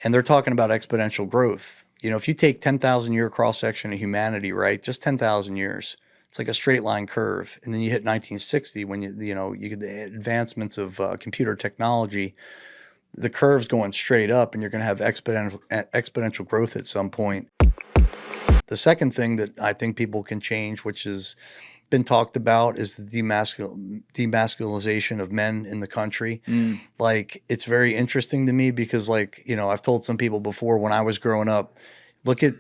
And they're talking about exponential growth. You know, if you take 10,000 year cross section of humanity, right, just 10,000 years, it's like a straight line curve. And then you hit 1960 when you get the advancements of computer technology, the curve's going straight up and you're going to have exponential growth at some point. The second thing that I think people can change, which has been talked about, is the demasculization of men in the country. Like, it's very interesting to me because, like, you know, I've told some people before when I was growing up, look at,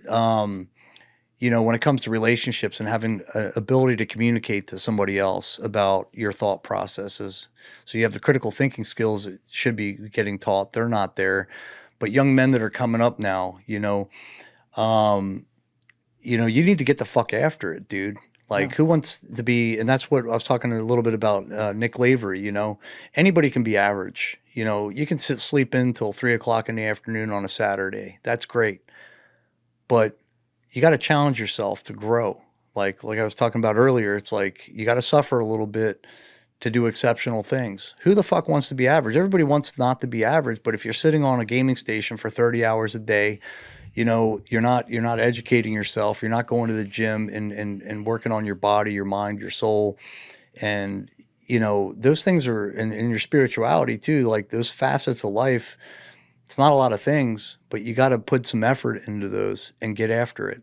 you know, when it comes to relationships and having an ability to communicate to somebody else about your thought processes. So you have the critical thinking skills that should be getting taught. They're not there. But young men that are coming up now, you need to get the fuck after it, dude. Like, who wants to be, and that's what I was talking a little bit about Nick Lavery, you know. Anybody can be average. You know, you can sleep in till 3 o'clock in the afternoon on a Saturday. That's great. But you got to challenge yourself to grow. Like I was talking about earlier, it's like you got to suffer a little bit to do exceptional things. Who the fuck wants to be average? Everybody wants not to be average, but if you're sitting on a gaming station for 30 hours a day, you know, you're not educating yourself. You're not going to the gym and working on your body, your mind, your soul. And, you know, those things are in your spirituality too, like those facets of life. It's not a lot of things, but you got to put some effort into those and get after it.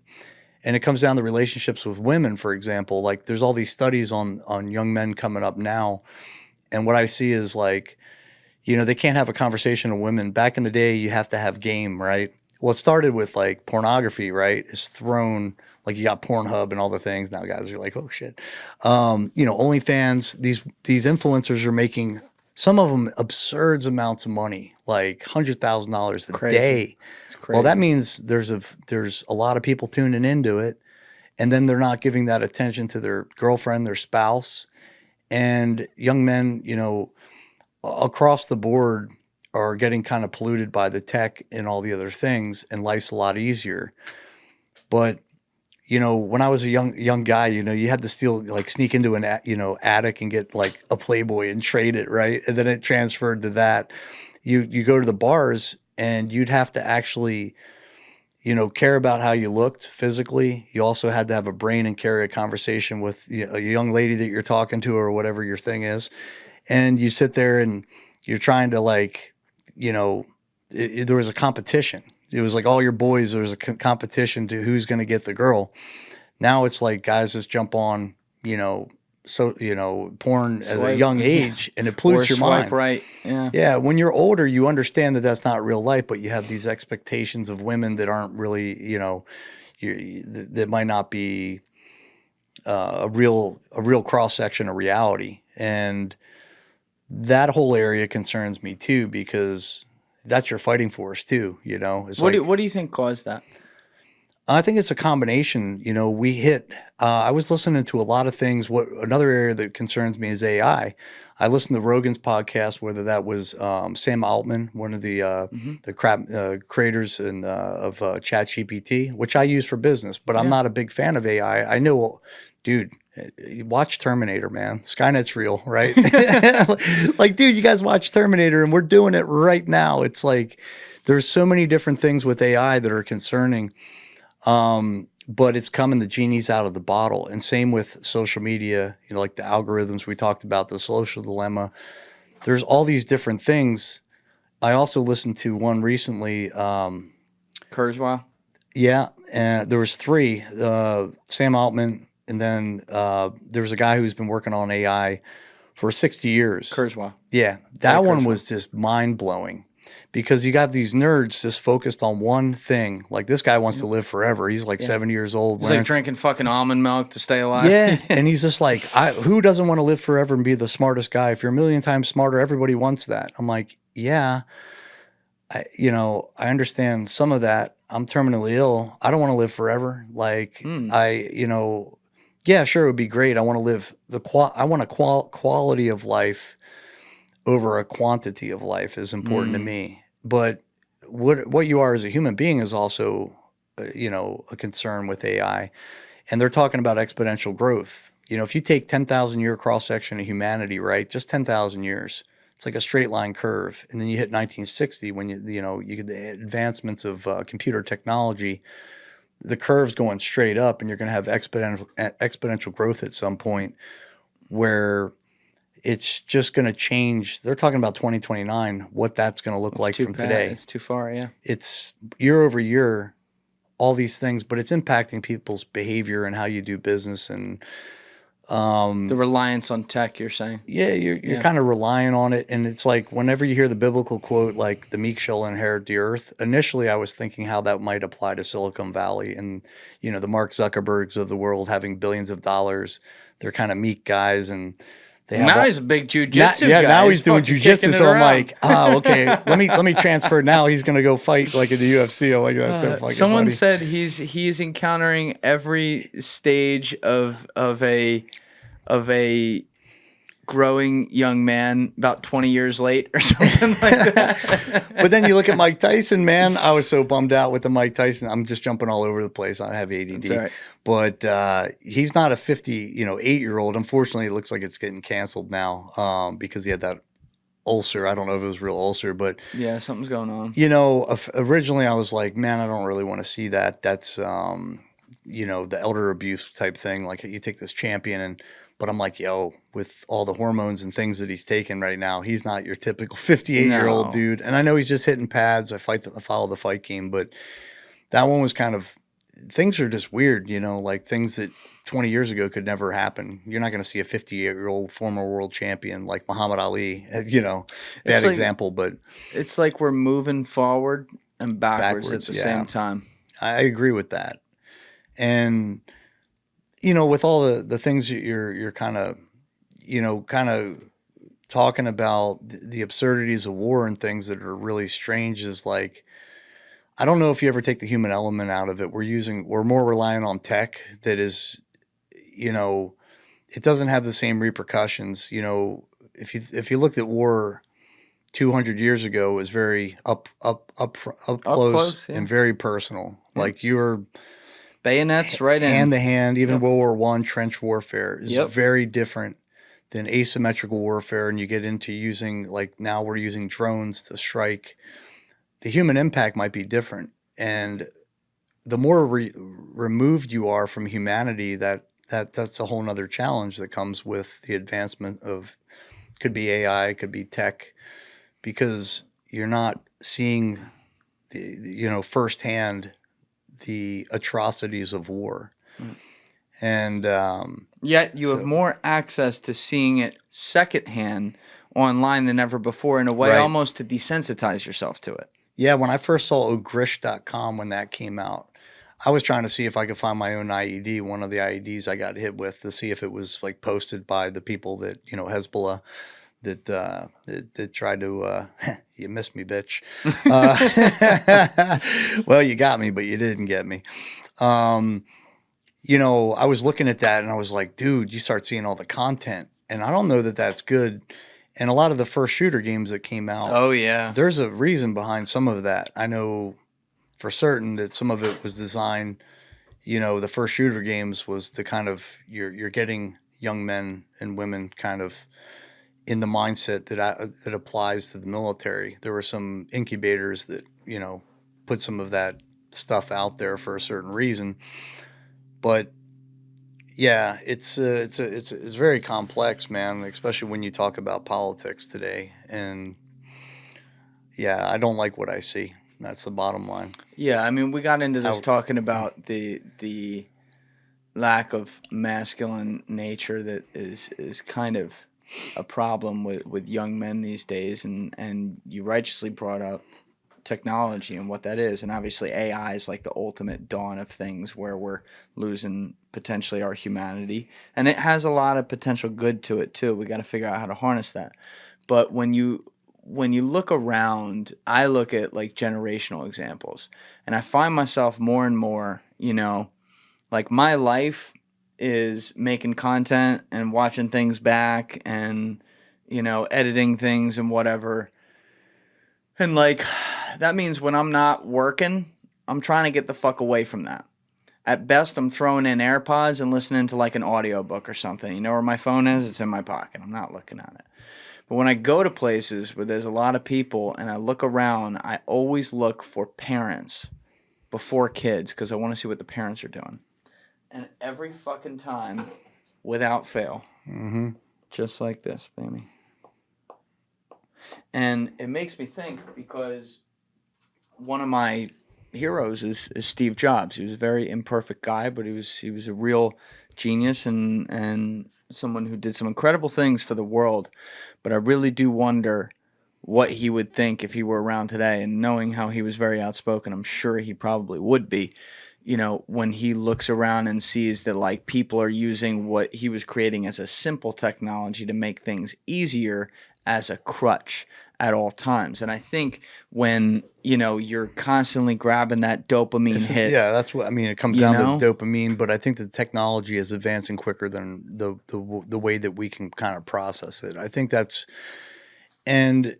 And it comes down to relationships with women, for example. Like, there's all these studies on young men coming up now. And what I see is, like, you know, they can't have a conversation with women. Back in the day, you have to have game, right? Well, it started with, like, pornography, right? It's thrown, like, you got Pornhub and all the things. Now guys are like, oh, shit. You know, OnlyFans, these influencers are making, some of them, absurd amounts of money, like $100,000 a day. Well, that means there's a lot of people tuning into it, and then they're not giving that attention to their girlfriend, their spouse. And young men, you know, across the board are getting kind of polluted by the tech and all the other things, and life's a lot easier. But, you know, when I was a young guy, you know, you had to sneak into an attic and get like a Playboy and trade it, right? And then it transferred to that. You go to the bars and you'd have to actually, you know, care about how you looked physically. You also had to have a brain and carry a conversation with a young lady that you're talking to or whatever your thing is. And you sit there and you're trying to, like, you know, there was a competition. It was like all your boys, there was a competition to who's going to get the girl. Now it's like guys just jump on, you know, porn as a young age, and it pollutes your mind. Right. Yeah. When you're older, you understand that that's not real life, but you have these expectations of women that aren't really, you know, that might not be a real cross section of reality. And that whole area concerns me too, because that's your fighting force too. You know, what do you think caused that? I think it's a combination. You know, we hit. I was listening to a lot of things. Another area that concerns me is AI. I listened to Rogan's podcast, whether that was Sam Altman, one of the creators of ChatGPT, which I use for business, but I'm not a big fan of AI. I know, dude. Watch Terminator, man. Skynet's real, right? Like, dude, you guys watch Terminator, and we're doing it right now. It's like there's so many different things with AI that are concerning. But it's coming, the genie's out of the bottle. And same with social media, you know, like the algorithms we talked about, the social dilemma. There's all these different things. I also listened to one recently. Kurzweil? Yeah, and there was 3. Sam Altman, and then there was a guy who's been working on AI for 60 years. Kurzweil. Yeah, that one was just mind-blowing. Because you got these nerds just focused on one thing. Like, this guy wants to live forever. He's like 70 years old. He's like drinking fucking almond milk to stay alive. Yeah, and he's just like, who doesn't want to live forever and be the smartest guy? If you're a million times smarter, everybody wants that. I'm like, yeah, I understand some of that. I'm terminally ill. I don't want to live forever. Like, yeah, sure, it would be great. I want to live I want a quality of life over a quantity of life is important to me. But what you are as a human being is also, a concern with AI. And they're talking about exponential growth. You know, if you take 10,000 year cross section of humanity, right, just 10,000 years, It's like a straight line curve. And then you hit 1960 when you get the advancements of computer technology, the curve's going straight up, and you're going to have exponential growth at some point where it's just going to change. They're talking about 2029, what that's going to look like from today. It's too far, yeah. It's year over year, all these things, but it's impacting people's behavior and how you do business. And the reliance on tech, you're saying? yeah, you're kind of relying on it. And it's like whenever you hear the biblical quote, like the meek shall inherit the earth, initially I was thinking how that might apply to Silicon Valley and, the Mark Zuckerbergs of the world having billions of dollars. They're kind of meek guys, and they have now he's a big jujitsu guy. Now he's doing fucking jujitsu. kicking it So I'm around. like, okay, let me transfer. Now he's gonna go fight like in the UFC. I'm like, that's so fucking Someone funny. said he's encountering every stage of a growing young man about 20 years late or something like that. But then you look at Mike Tyson, man. I was so bummed out with the Mike Tyson. I'm just jumping all over the place. I have ADD. That's all right. But he's not a 8-year-old. Unfortunately, it looks like it's getting canceled now because he had that ulcer. I don't know if it was real ulcer, but Yeah, something's going on. Originally I was like, man, I don't really want to see that. That's the elder abuse type thing. Like you take this champion but I'm like, yo, with all the hormones and things that he's taking right now, he's not your typical 58-year-old No. dude. And I know he's just hitting pads. I follow the fight game, but that one was kind of, things are just weird, like things that 20 years ago could never happen. You're not going to see a 58-year-old former world champion like Muhammad Ali, bad example, but it's like we're moving forward and backwards at the same time. I agree with that. And with all the things that you're kind of talking about, the absurdities of war and things that are really strange is like, I don't know if you ever take the human element out of it. We're more reliant on tech that is, it doesn't have the same repercussions. If you looked at war 200 years ago, it was very up close yeah. and very personal. Yeah. Like you were bayonets right in hand to hand. Even World War I trench warfare is very different than asymmetrical warfare. And you get into using, like now we're using drones to strike. The human impact might be different. And the more removed you are from humanity, that's a whole nother challenge that comes with the advancement of, could be AI, could be tech, because you're not seeing firsthand the atrocities of war. And yet you have more access to seeing it secondhand online than ever before, in a way almost to desensitize yourself to it. Yeah, when I first saw ogrish.com when that came out, I was trying to see if I could find my own IED, one of the IEDs I got hit with, to see if it was like posted by the people that, Hezbollah, that tried to, you missed me, bitch. Well, you got me, but you didn't get me. I was looking at that and I was like, dude, you start seeing all the content, and I don't know that that's good. And a lot of the first shooter games that came out, oh yeah, there's a reason behind some of that. I know for certain that some of it was designed, the first shooter games was to kind of, you're getting young men and women kind of in the mindset that applies to the military. There were some incubators that, put some of that stuff out there for a certain reason. But yeah, it's very complex, man, especially when you talk about politics today. And yeah, I don't like what I see. That's the bottom line. Yeah, I mean, we got into this talking about the lack of masculine nature that is kind of a problem with young men these days, and you righteously brought up technology and what that is, and obviously AI is like the ultimate dawn of things where we're losing potentially our humanity, and it has a lot of potential good to it too. We got to figure out how to harness that. But when you look around, I look at like generational examples, and I find myself more and more, like my life is making content and watching things back and, editing things and whatever. And like, that means when I'm not working, I'm trying to get the fuck away from that. At best, I'm throwing in AirPods and listening to like an audiobook or something. You know where my phone is? It's in my pocket. I'm not looking at it. But when I go to places where there's a lot of people and I look around, I always look for parents before kids because I want to see what the parents are doing. And every fucking time, without fail, just like this, baby. And it makes me think because one of my heroes is Steve Jobs. He was a very imperfect guy, but he was a real genius and someone who did some incredible things for the world. But I really do wonder what he would think if he were around today. And knowing how he was very outspoken, I'm sure he probably would be. You know, when he looks around and sees that like people are using what he was creating as a simple technology to make things easier as a crutch at all times. And I think when, you know, you're constantly grabbing that dopamine hit. Yeah, that's what I mean. It comes down to dopamine, but I think the technology is advancing quicker than the way that we can kind of process it. I think that's, and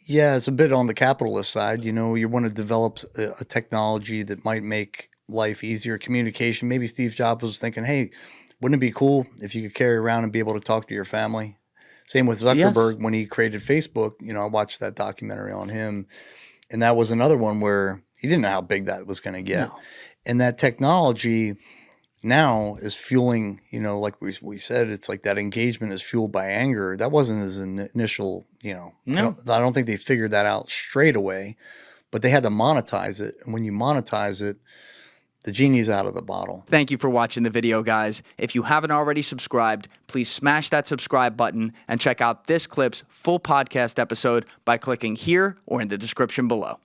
yeah, it's a bit on the capitalist side. You know, you want to develop a technology that might make life easier, communication. Maybe Steve Jobs was thinking, hey, wouldn't it be cool if you could carry around and be able to talk to your family? Same with Zuckerberg when he created Facebook. You know, I watched that documentary on him, and that was another one where he didn't know how big that was going to get. No. And that technology now is fueling, you know, like we said, it's like that engagement is fueled by anger. That wasn't his initial, you know, no. I don't think they figured that out straight away, but they had to monetize it. And when you monetize it, the genie's out of the bottle. Thank you for watching the video, guys. If you haven't already subscribed, please smash that subscribe button and check out this clip's full podcast episode by clicking here or in the description below.